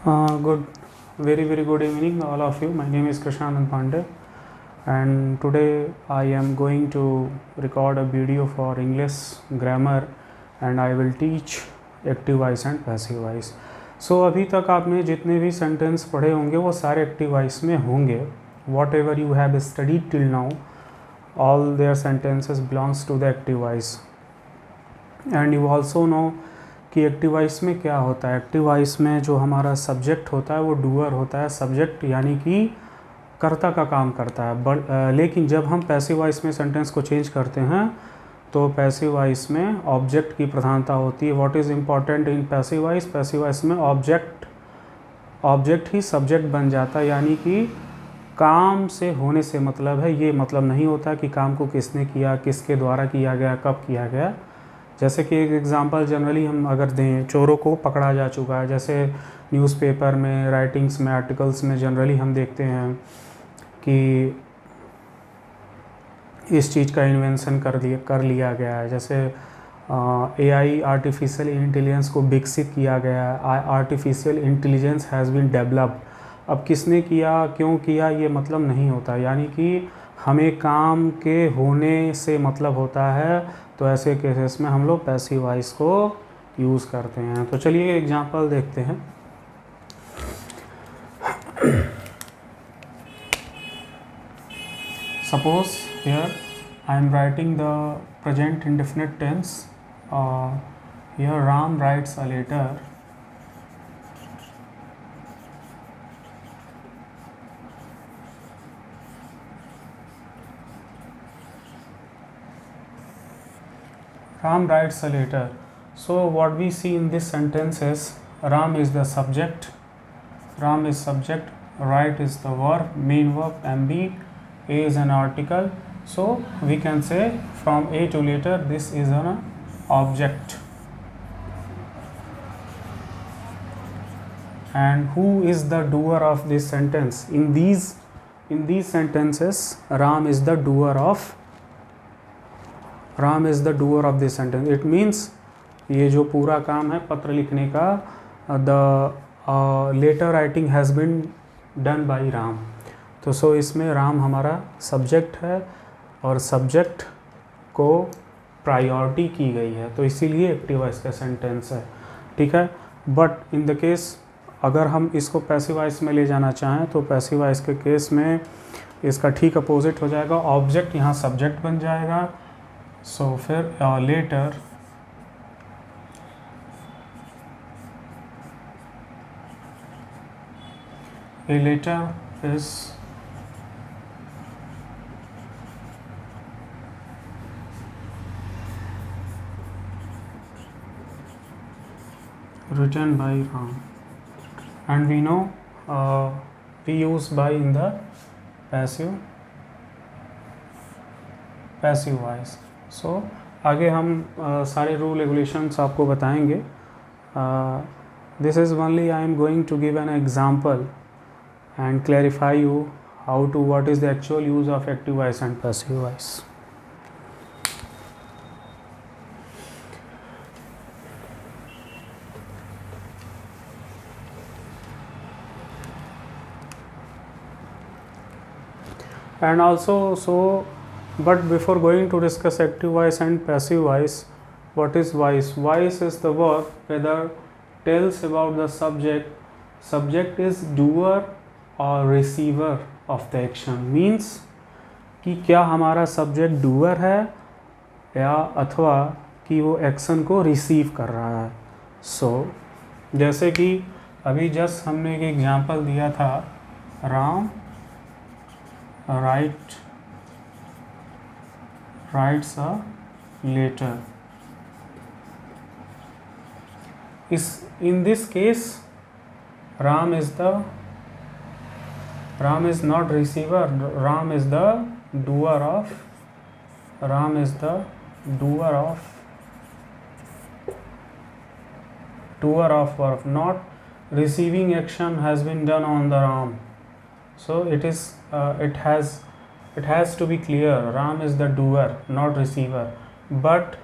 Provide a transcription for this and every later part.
Good, very good evening, all of you. My name is Krishnanand Pandey, and today I am going to record a video for English grammar, and I will teach active voice and passive voice. So अभी तक आपने जितने भी sentence पढ़े होंगे वो सारे active voice में होंगे. What ever you have studied till now, all their sentences belongs to the active voice. And you also know कि एक्टिव वॉइस में क्या होता है. एक्टिव वॉइस में जो हमारा सब्जेक्ट होता है वो डूअर होता है. सब्जेक्ट यानी कि कर्ता का काम करता है. बट लेकिन जब हम पैसिव वॉइस में सेंटेंस को चेंज करते हैं तो पैसिव वॉइस में ऑब्जेक्ट की प्रधानता होती है. What is important in passive voice? Passive voice में ऑब्जेक्ट ही सब्जेक्ट बन जाता है. यानी कि काम से होने से मतलब है. ये मतलब नहीं होता कि काम को किसने किया, किसके द्वारा किया गया, कब किया गया. जैसे कि एक एग्ज़ाम्पल जनरली हम अगर दें, चोरों को पकड़ा जा चुका है. जैसे न्यूज़पेपर में, राइटिंग्स में, आर्टिकल्स में जनरली हम देखते हैं कि इस चीज़ का इन्वेंशन कर लिया गया है. जैसे एआई आर्टिफिशियल इंटेलिजेंस को विकसित किया गया है. Artificial intelligence has been developed. अब किसने किया, क्यों किया, ये मतलब नहीं होता. यानी कि हमें काम के होने से मतलब होता है. तो ऐसे केसेस में हम लोग पैसिव वॉइस को यूज़ करते हैं. तो चलिए एग्जांपल देखते हैं. Suppose here I am writing the present indefinite tense. Here Ram writes a letter. Ram writes a letter. So what we see in this sentence is Ram is the subject. Ram is subject. Write is the verb, main verb, and be. A is an article. So we can say from A to letter this is an object. And who is the doer of this sentence? In these sentences, Ram is the doer of this sentence. It means ये जो पूरा काम है पत्र लिखने का, the letter writing has been done by Ram. तो सो इसमें राम हमारा सब्जेक्ट है और सब्जेक्ट को प्रायोरिटी की गई है, तो इसीलिए एक्टिव वॉइस का सेंटेंस है. ठीक है. बट इन द केस अगर हम इसको पैसिव वॉइस में ले जाना चाहें तो पैसिव वॉइस के केस में इसका ठीक अपोजिट हो जाएगा. ऑब्जेक्ट यहाँ सब्जेक्ट बन जाएगा. So फिर later a letter is written by Ram, and we know we use by in the passive voice. सो आगे हम सारे रूल रेगुलेशंस आपको बताएंगे. This is only I am going to give an example and clarify you how to what is the actual use of active voice and passive voice. And also, but before going to discuss active voice and passive voice, what is voice? Voice is the verb whether tells about the subject. Subject is doer or receiver of the action. Means कि क्या हमारा subject doer है या अथवा कि वो action को receive कर रहा है. सो जैसे कि अभी जस्ट हमने एक एग्जांपल दिया था, Ram writes a letter. In this case, Ram is not receiver. Ram is the doer of verb. Not receiving action has been done on the Ram. So it has to be clear. Ram is the doer, not receiver. But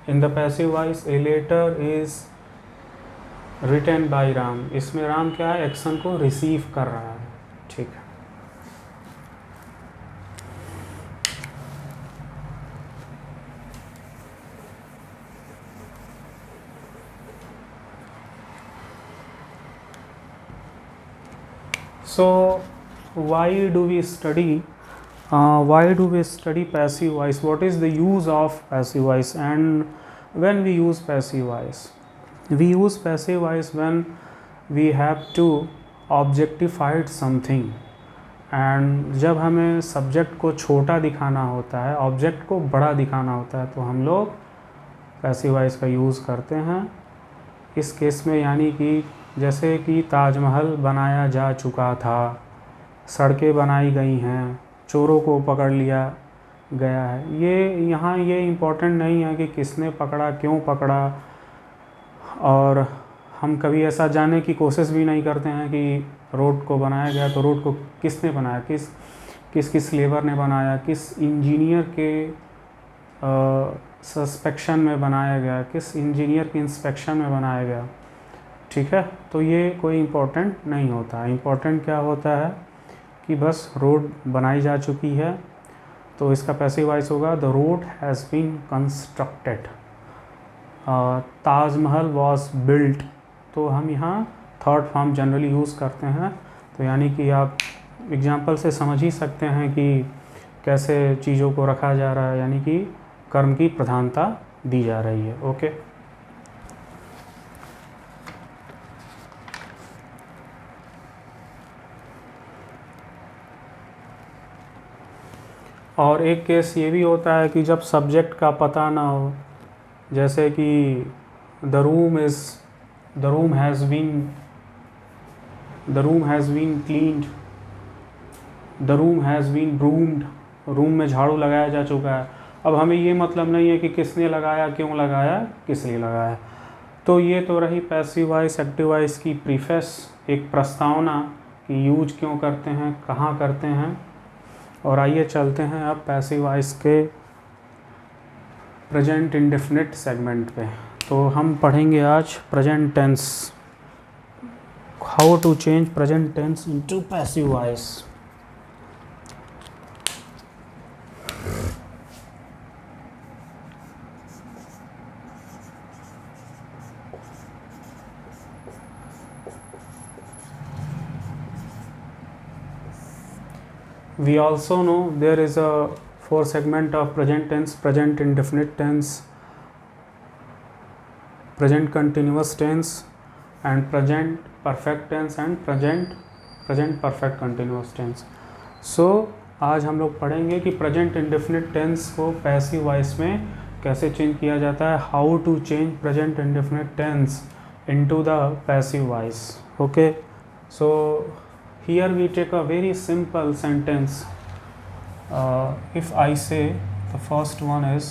in the passive voice, a letter is written by Ram, इसमें राम क्या है, action को receive कर रहा है, ठीक है। So why do we study passive voice? What is the use of passive voice? And when we use passive voice, we use passive voice when we have to objectify something, and जब हमें subject को छोटा दिखाना होता है, object को बड़ा दिखाना होता है, तो हम लोग पैसिव वॉइस का यूज़ करते हैं। इस केस में यानी कि जैसे कि ताजमहल बनाया जा चुका था, सड़कें बनाई गई हैं, चोरों को पकड़ लिया गया है। ये यहाँ ये इम्पोर्टेंट नहीं है कि किसने पकड़ा, क्यों पकड़ा, और हम कभी ऐसा जानने की कोशिश भी नहीं करते हैं कि रोड को बनाया गया तो रोड को किसने बनाया, किस लेबर ने बनाया, किस इंजीनियर के सस्पेक्शन में बनाया गया, किस इंजीनियर के इंस्पेक्शन में बनाया गया, ठीक है। तो ये कोई इम्पोर्टेंट नहीं होता। इम्पोर्टेंट क्या होता है कि बस रोड बनाई जा चुकी है, तो इसका पैसिव वॉइस होगा the road has been constructed, Taj Mahal was built. तो हम यहाँ थर्ड फॉर्म जनरली यूज़ करते हैं। तो यानी कि आप एग्जांपल से समझ ही सकते हैं कि कैसे चीज़ों को रखा जा रहा है, यानी कि कर्म की प्रधानता दी जा रही है। ओके, और एक केस ये भी होता है कि जब सब्जेक्ट का पता ना हो, जैसे कि the room has been cleaned, the room has been broomed, room में झाड़ू लगाया जा चुका है। अब हमें ये मतलब नहीं है कि किसने लगाया, क्यों लगाया, किस लिए लगाया। तो ये तो रही पैसिव वॉइस एक्टिव वॉइस की प्रीफेस, एक प्रस्तावना कि यूज क्यों करते हैं, कहाँ करते हैं। और आइए चलते हैं अब पैसिव वॉइस के प्रेजेंट इंडेफिनिट सेगमेंट पे। तो हम पढ़ेंगे आज present tense, how to change present tense into passive voice. We also know there is a 4 segment of present tense: present indefinite tense, present continuous tense, and present perfect tense, and present perfect continuous tense. So आज हम लोग पढ़ेंगे कि present indefinite tense को passive voice में कैसे change किया जाता है, how to change present indefinite tense into the passive voice. Okay, so here we take a very simple sentence. If I say the first one is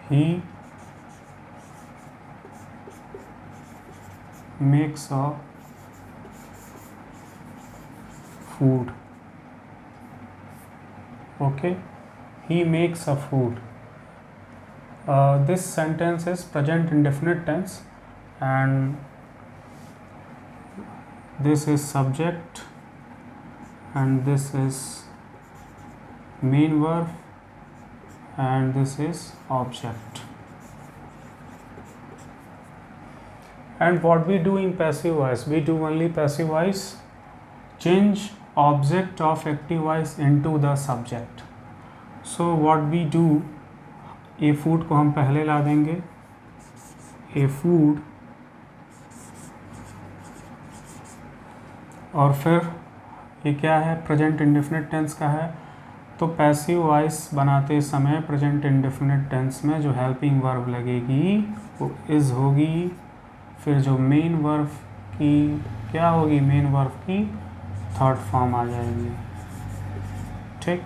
he makes a food. Okay, he makes a food. This sentence is present indefinite tense, and this is subject, and this is main verb, and this is object. And what we do in passive voice, we do only passive voice, change object of active voice into the subject. So what we do, A food को हम पहले ला देंगे, ए food, और फिर ये क्या है, present indefinite tense का है। तो पैसिव वॉइस बनाते समय प्रेजेंट इंडेफिनिट टेंस में जो हेल्पिंग वर्ब लगेगी वो इज़ होगी, फिर जो मेन वर्ब की क्या होगी, मेन वर्ब की थर्ड फॉर्म आ जाएगी, ठीक।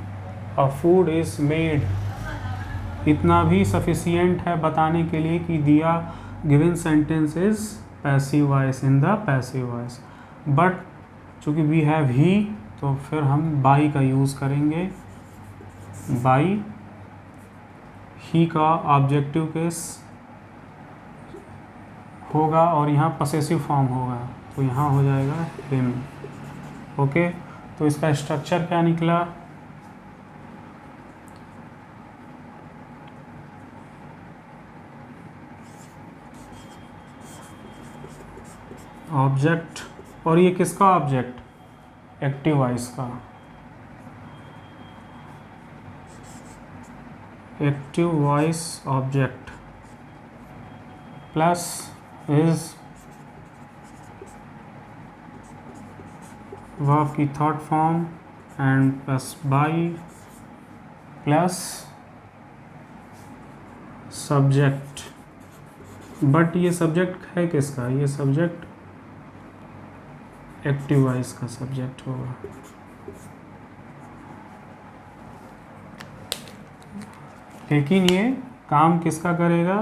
अ फूड इज़ मेड, इतना भी सफिशिएंट है बताने के लिए कि दिया given sentence is passive voice in the passive voice. But चूँकि वी हैव ही, तो फिर हम बाई का यूज़ करेंगे, बाई ही का ऑब्जेक्टिव केस होगा और यहाँ पसेसिव फॉर्म होगा, तो यहाँ हो जाएगा हिम। ओके, तो इसका स्ट्रक्चर क्या निकला? ऑब्जेक्ट, और ये किसका ऑब्जेक्ट? एक्टिव वॉइस का। Active voice object plus is verb की third form and plus by plus subject. But ये सब्जेक्ट है किसका? ये सब्जेक्ट एक्टिव वॉइस का सब्जेक्ट होगा। लेकिन ये काम किसका करेगा?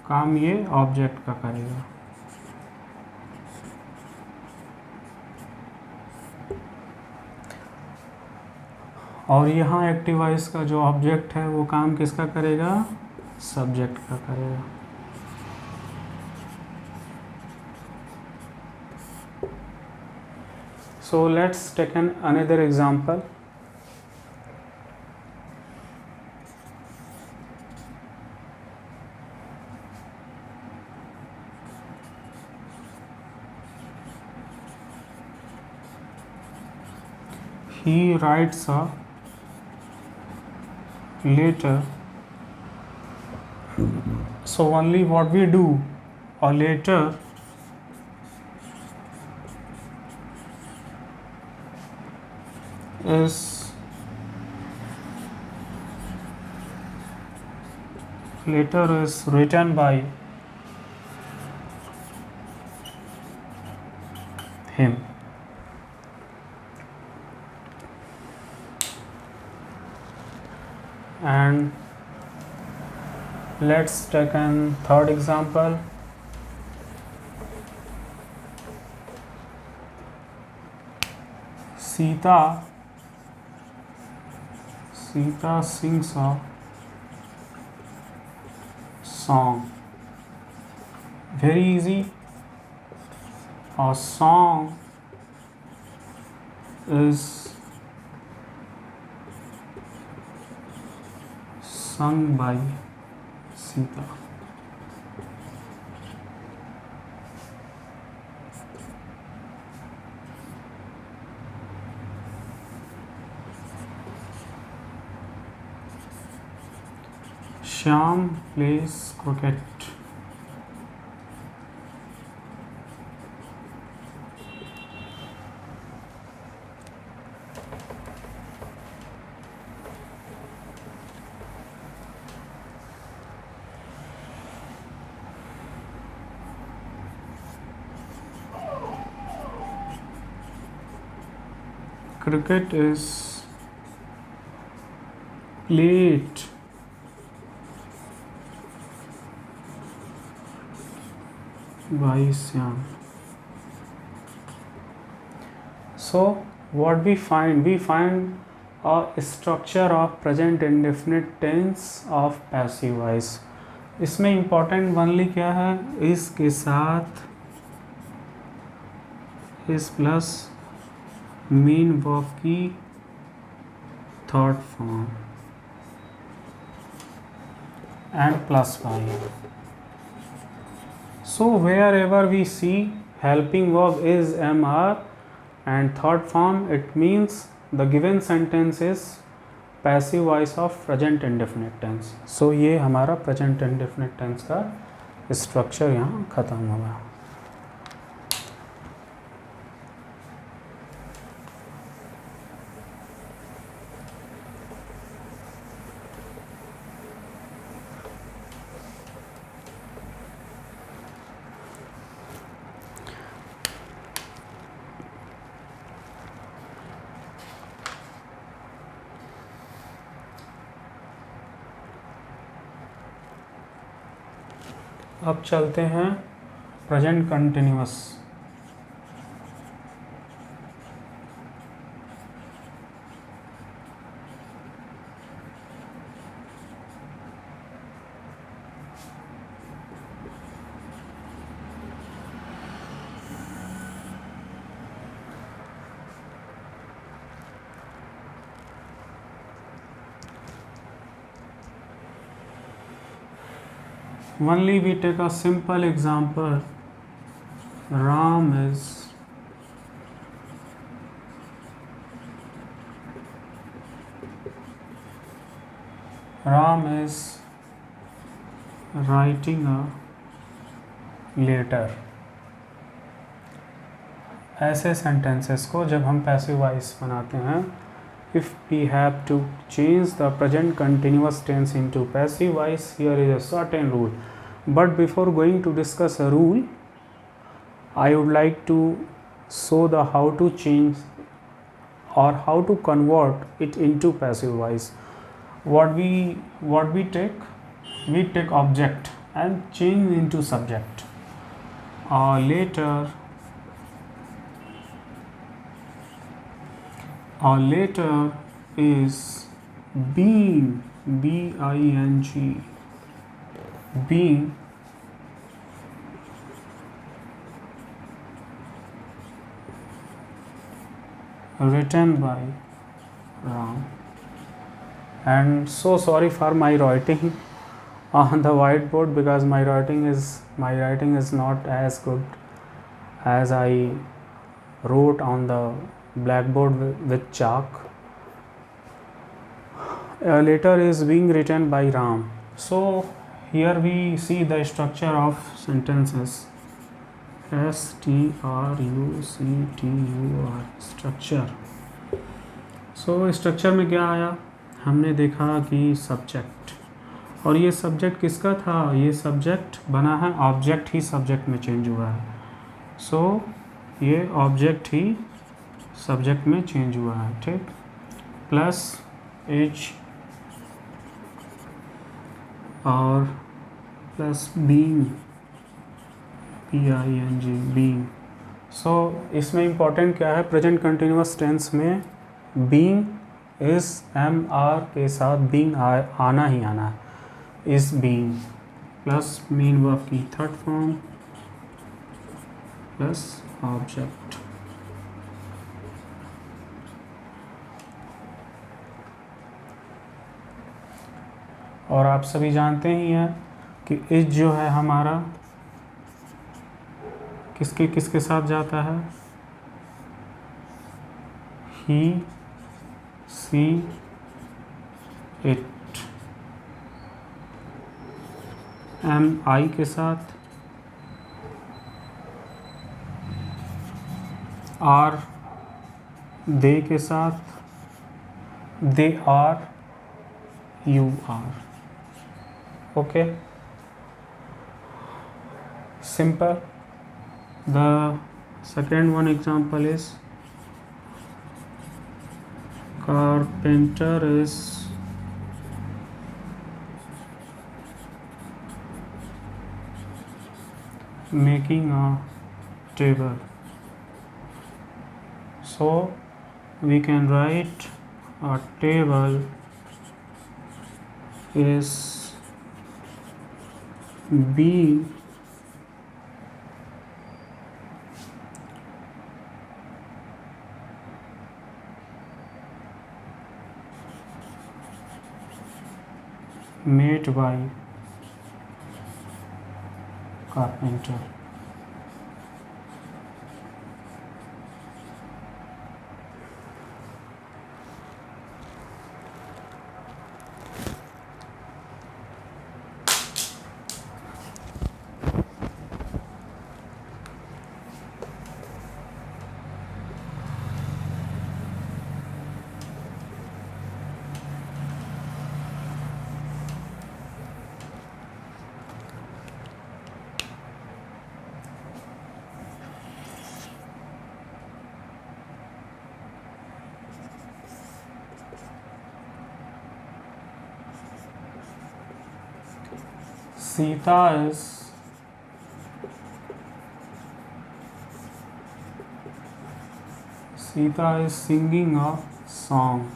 काम ये ऑब्जेक्ट का करेगा। और यहाँ एक्टिव वॉइस का जो ऑब्जेक्ट है वो काम किसका करेगा? सब्जेक्ट का करेगा। So let's take another example. He writes a letter. So only what we do, a letter is written by him. And let's take a third example. Sita sings a song. Very easy. A song is sung by Sita. Shyam plays cricket. Cricket is played by Shyam. So what we find? We find a structure of present indefinite tense of passive voice. इसमें important only क्या है? इसके साथ इस plus main verb की third form and plus by. So wherever we see helping verb is MR and third form, it means the given sentence is passive voice of present indefinite tense. So ये हमारा present indefinite tense का structure यहाँ ख़त्म हुआ. अब चलते हैं present continuous. Only we take a simple example. Ram is writing a letter. ऐसे sentences को जब हम passive voice बनाते हैं, if we have to change the present continuous tense into passive voice, here is a certain rule. But before going to discuss a rule, I would like to show the how to change or how to convert it into passive voice. What we take? We take object and change into subject. Later is being, B-I-N-G, being written by Ram. And so sorry for my writing on the whiteboard, because my writing is not as good as I wrote on the blackboard with chalk. Later is being written by Ram. So here we see the structure of sentences. STRUCTUR structure. So structure में क्या आया? हमने देखा कि subject, और ये subject किसका था? ये सब्जेक्ट बना है, ऑब्जेक्ट ही सब्जेक्ट में चेंज हुआ है. सो ये ऑब्जेक्ट ही सब्जेक्ट में चेंज हुआ है, ठीक. प्लस एच और प्लस बीइंग, PING, बीइंग. सो इसमें इम्पॉर्टेंट क्या है? प्रेजेंट कंटिन्यूअस टेंस में बीइंग इस MR के साथ बीइंग आना ही आना है. इस बीइंग प्लस मेन वर्ब की थर्ड फॉर्म प्लस ऑब्जेक्ट. और आप सभी जानते ही हैं कि इस जो है हमारा किसके किसके साथ जाता है? ही, सी, इट. MI के साथ, आर दे के साथ, they are, you are. Okay, simple. The second one example is carpenter is making a table. So we can write a table is being made by carpenter. Sita is singing a song.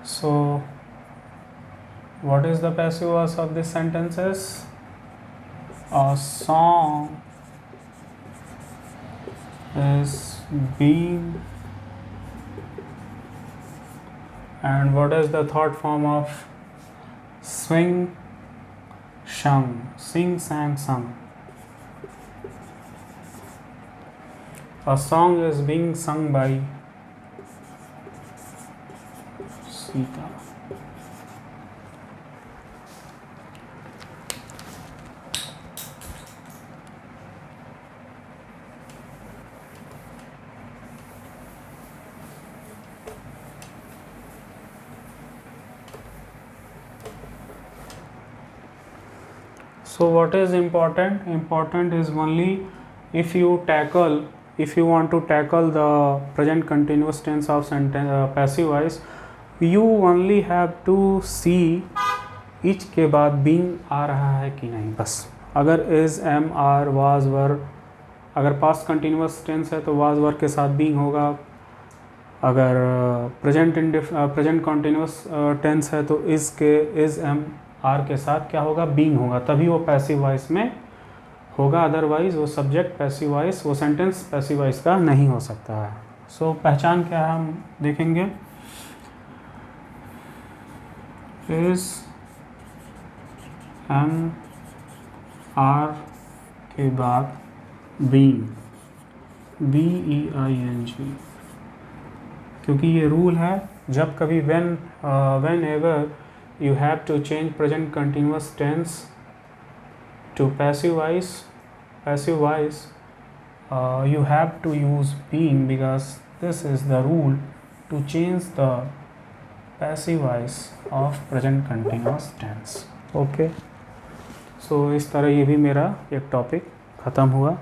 So what is the passive voice of this sentences? A song is being, and what is the third form of swing, sung, sing, sang, sung. A song is being sung by Sita. So what is important? Important is only if you want to tackle the present continuous tense of sentence passive voice, you only have to see each के बाद being आ रहा है कि नहीं, बस. अगर is, am, are, was, were, अगर past continuous tense है तो was, were के साथ being होगा. अगर present continuous tense है तो is के is, am, are के साथ क्या होगा, being होगा, तभी वो पैसिव वॉइस में होगा. अदरवाइज वो सब्जेक्ट पैसिव वॉइस, वो सेंटेंस पैसिव वॉइस का नहीं हो सकता है. सो पहचान क्या है हम देखेंगे. इज, एम, आर के बाद बीइंग, BEING, क्योंकि ये रूल है. जब कभी when ever you have to change present continuous tense to passive voice, you have to use being, because this is the rule to change the passive voice of present continuous tense. Okay, so इस तरह ये भी मेरा एक topic ख़त्म हुआ.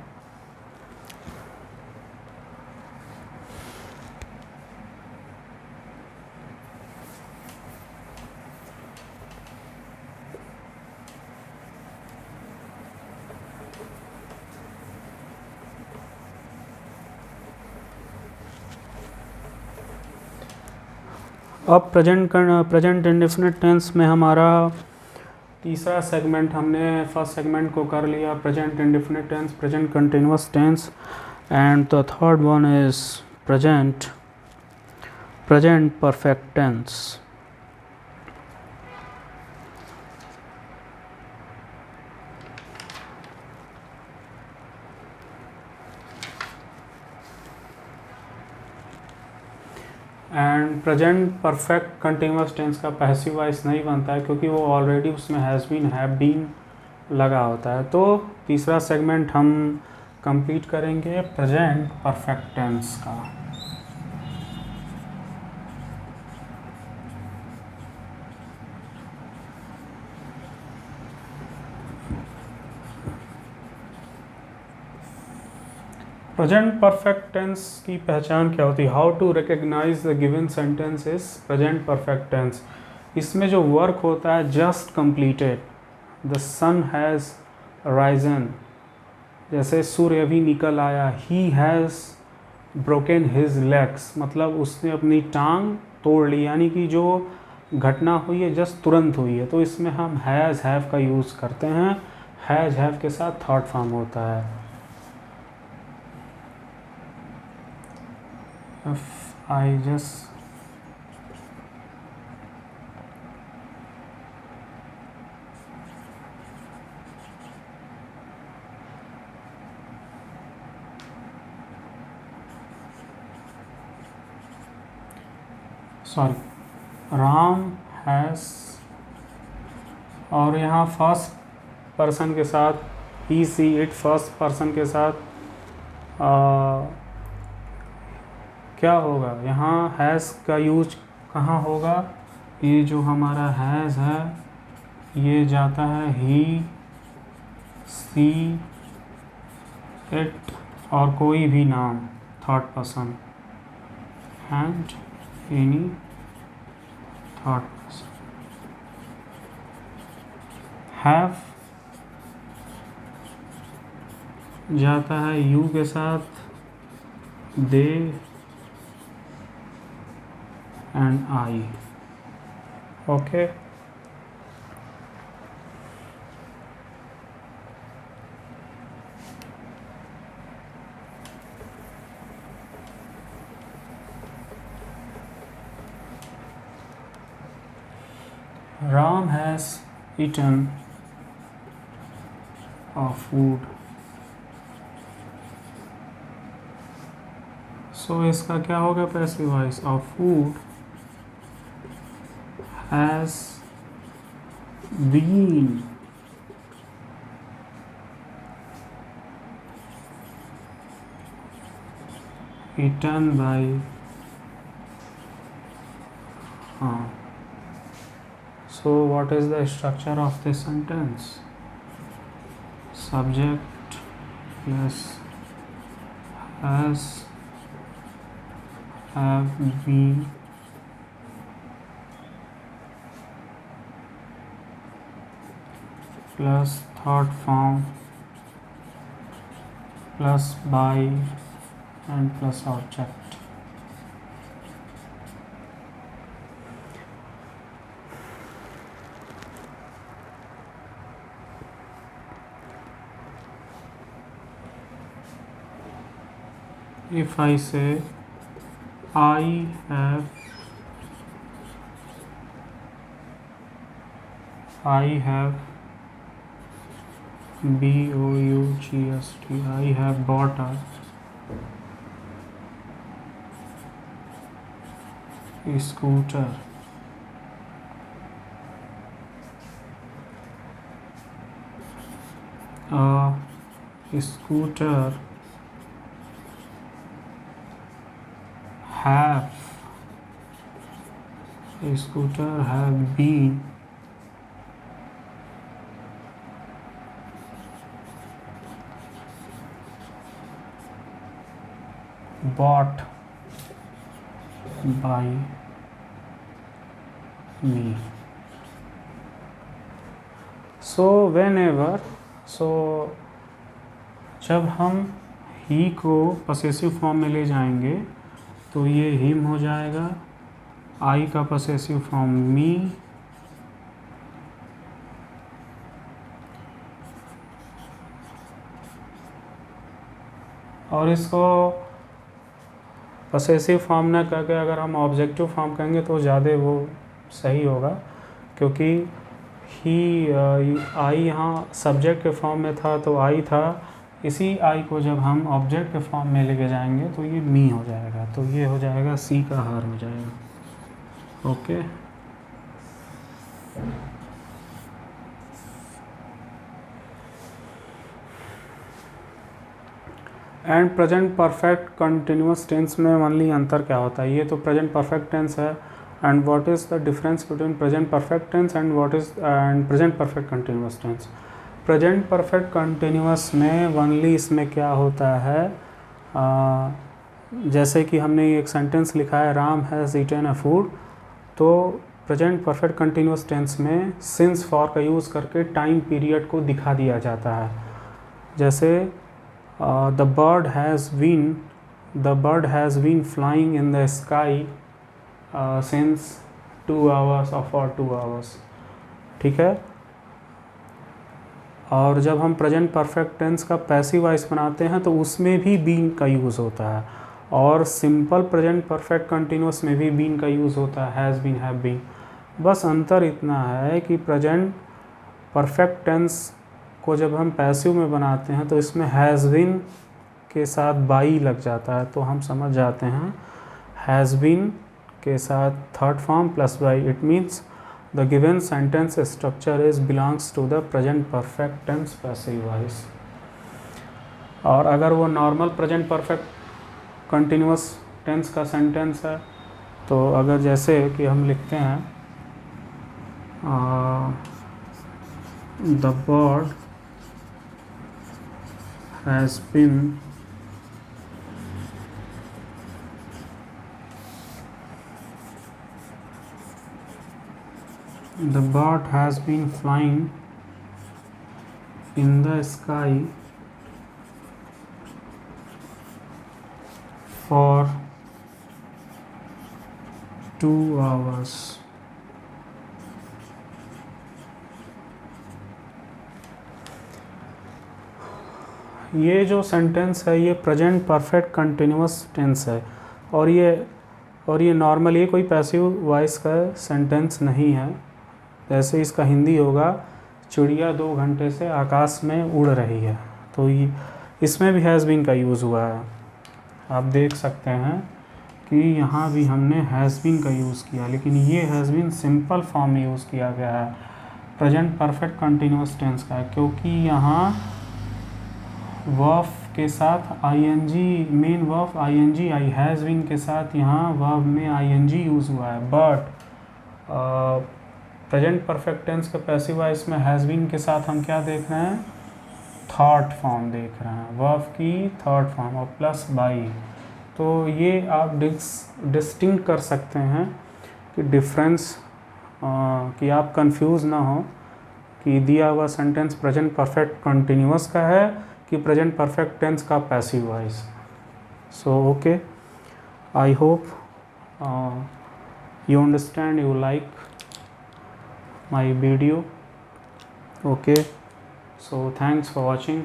अब present indefinite tense में हमारा तीसरा सेगमेंट, हमने फर्स्ट सेगमेंट को कर लिया, present indefinite tense, present continuous tense, and the third one is present perfect tense. And present perfect continuous tense का पैसिव वॉइस नहीं बनता है क्योंकि वो ऑलरेडी उसमें हैज़ बीन, हैव बीन लगा होता है. तो तीसरा सेगमेंट हम कंप्लीट करेंगे प्रेजेंट परफेक्ट टेंस का. प्रेजेंट परफेक्ट टेंस की पहचान क्या होती है? How to recognise the given sentence is present perfect tense. इसमें जो वर्क होता है, just completed, the sun has risen, जैसे सूर्य अभी निकल आया. He has broken his legs, मतलब उसने अपनी टांग तोड़ ली, यानी कि जो घटना हुई है जस्ट तुरंत हुई है. तो इसमें हम हैज़, हैव का यूज़ करते हैं. हैज़, हैव के साथ थर्ड फॉर्म होता है. If I just Ram has, और यहाँ फर्स्ट पर्सन के साथ ही, सी, इट, फर्स्ट पर्सन के साथ क्या होगा, यहाँ हैज़ का यूज कहाँ होगा? ये जो हमारा हैज़ है ये जाता है ही, सी, इट और कोई भी नाम third person, and any third person. Have जाता है यू के साथ, दे and I. Okay. Ram has eaten a food. So इसका क्या होगा passive voice? A food has been eaten by So what is the structure of this sentence? Subject plus has, have been, plus third form plus by and plus object. If I say I have BOUGST, I have bought a scooter. A scooter have been bought by me. जब हम ही को possessive form में ले जाएंगे तो ये him हो जाएगा, आई का पसेसिव फॉर्म मी, और इसको पसेसिव फॉर्म ना करके अगर हम ऑब्जेक्टिव फॉर्म कहेंगे तो ज़्यादा वो सही होगा, क्योंकि ही आई यहाँ सब्जेक्ट के फॉर्म में था तो आई था, इसी आई को जब हम ऑब्जेक्ट के फॉर्म में लेके जाएंगे तो ये मी हो जाएगा, तो ये हो जाएगा सी का हार हो जाएगा। Okay, and present perfect continuous tense में ओनली अंतर क्या होता है? ये तो प्रेजेंट परफेक्ट टेंस है, and what is the difference between present perfect tense and present perfect continuous tense? Present perfect continuous में ओनली इसमें क्या होता है, जैसे कि हमने एक सेंटेंस लिखा है Ram has eaten a food, तो प्रेजेंट परफेक्ट कंटिन्यूअस टेंस में सिंस फॉर का यूज़ करके टाइम पीरियड को दिखा दिया जाता है। जैसे the bird has been flying in the sky since 2 hours और फॉर 2 hours, ठीक है। और जब हम प्रेजेंट परफेक्ट टेंस का पैसिव वॉइस बनाते हैं तो उसमें भी बीन का यूज़ होता है, और सिंपल प्रेजेंट परफेक्ट कंटिन्यूअस में भी बीन का यूज़ होता है, हैज़ बीन, हैव बीन। बस अंतर इतना है कि प्रेजेंट परफेक्ट टेंस को जब हम पैसिव में बनाते हैं तो इसमें हैज़ बीन के साथ बाई लग जाता है, तो हम समझ जाते हैं हैज़ बीन के साथ third form plus by, it means the given sentence structure is belongs to the present perfect tense passive voice। और अगर वो normal present perfect continuous tense का सेंटेंस है तो अगर जैसे कि हम लिखते हैं the bird has been The bird has been flying in the sky for 2 hours। ये जो सेंटेंस है ये प्रेजेंट परफेक्ट कंटिन्यूअस टेंस है, और ये नॉर्मल, ये कोई पैसिव वॉइस का सेंटेंस नहीं है, जैसे इसका हिंदी होगा चिड़िया 2 घंटे से आकाश में उड़ रही है। तो ये इसमें भी हैज़ बीन का यूज़ हुआ है। आप देख सकते हैं कि यहाँ भी हमने हैज़ बीन का यूज़ किया, लेकिन ये हैज़ बीन सिंपल फॉर्म में यूज़ किया गया है, प्रेजेंट परफेक्ट कंटिन्यूअस टेंस का है, क्योंकि यहाँ वर्ब के साथ आईएनजी, मेन वर्ब आईएनजी आई, हैज़ बीन के साथ यहाँ वर्ब में आईएनजी यूज़ हुआ है। बट प्रेजेंट परफेक्ट टेंस के पैसिव वॉइस में हैज़ बीन के साथ हम क्या देख रहे हैं, थर्ड फॉर्म देख रहे हैं, वर्ब की थर्ड फॉर्म और प्लस बाई। तो ये आप डिस्टिंक्ट कर सकते हैं कि डिफरेंस, कि आप कंफ्यूज ना हो कि दिया हुआ सेंटेंस प्रेजेंट परफेक्ट कंटिन्यूअस का है कि प्रेजेंट परफेक्ट टेंस का passive voice. So okay, I hope you understand, you like my video. Okay, so thanks for watching.